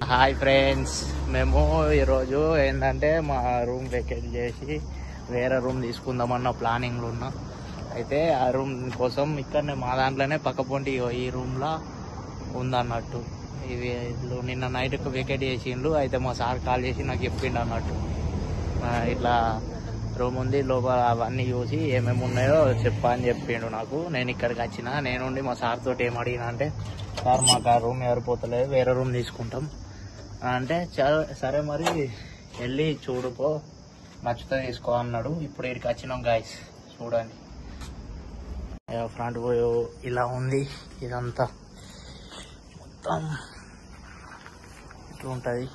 Hi friends, మేము ఈరోజు ఏంటంటే మా రూమ్ వెకేట్ చేసి వేరే రూమ్ తీసుకుందామన్న ప్లానింగ్లో ఉన్నాం. అయితే ఆ రూమ్ కోసం ఇక్కడనే మా దాంట్లోనే పక్కపొంటి ఈ రూమ్లో ఉందన్నట్టు. ఇవి నిన్న నైట్కి వెకేట్ చేసిండు. అయితే మా సార్ కాల్ చేసి నాకు చెప్పిండు అన్నట్టు, ఇట్లా రూమ్ ఉంది లోపల, అవన్నీ చూసి ఏమేమి ఉన్నాయో చెప్పా అని చెప్పిండు నాకు. నేను ఇక్కడికి వచ్చిన, నేనుండి మా సార్ తోటి ఏం అడిగినా అంటే, సార్ మాకు ఆ రూమ్ ఎవరిపోతలేదు, వేరే రూమ్ తీసుకుంటాం అంటే, సరే మరి వెళ్ళి చూడుకో, నచ్చితే తీసుకో అన్నాడు. ఇప్పుడు ఇక్కడికి వచ్చినాం గాయస్, చూడండి. ఫ్రంట్ వ్యూ ఇలా ఉంది, ఇదంతా మొత్తం ఇట్లా ఉంటుంది.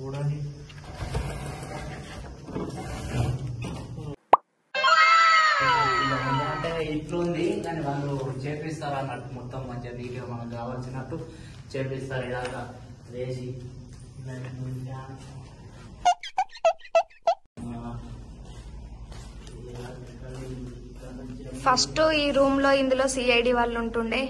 చూడండి, అంటే ఇట్లుంది, కానీ వాళ్ళు చేపిస్తారు అన్నట్టు, మొత్తం మంచిగా నీట్గా మనకు కావాల్సినట్టు చేపిస్తారు. ఇలాగా వేసి ఫస్ట్ ఈ రూమ్ లో ఇందులో సిఐడి వాళ్ళు ఉంటుండే.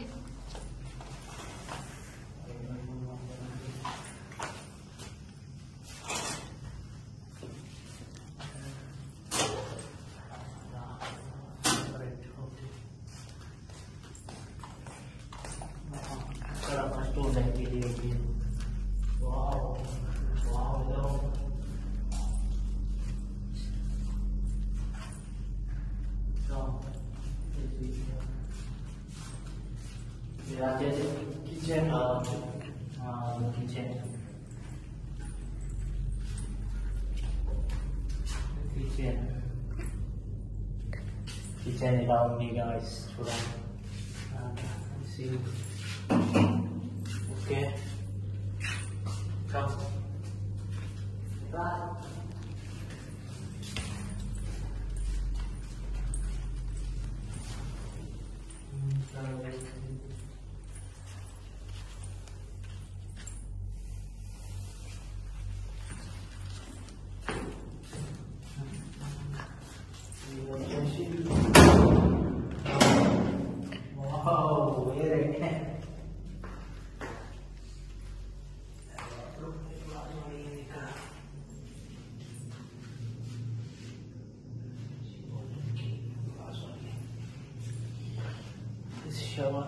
కిచెన్ కిచెన్ కిచెన్ కిచెన్ ఇలా ఉంది గాయ్స్, చూడండి. Okay, shower.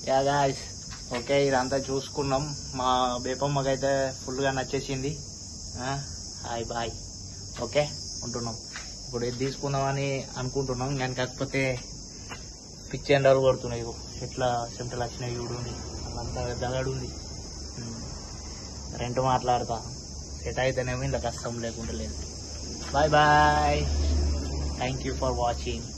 Yeah guys, okay, ఇదంతా చూసుకున్నాం. మా బేపమ్మకైతే ఫుల్గా నచ్చేసింది. హాయ్ బాయ్, ఓకే, ఉంటున్నాం. ఇప్పుడు ఇది తీసుకుందామని అనుకుంటున్నాం, కానీ కాకపోతే పిచ్చి ఎండలు కొడుతున్నాయి. ఎట్లా చెమటలు వచ్చినాయి చూడండి, అంతా దగడు ఉంది. రెంట్ మాట్లాడతా, సెట్ అయితేనేమో ఇలా కష్టం, లేకుండా లేదు. Bye bye, thank you for watching.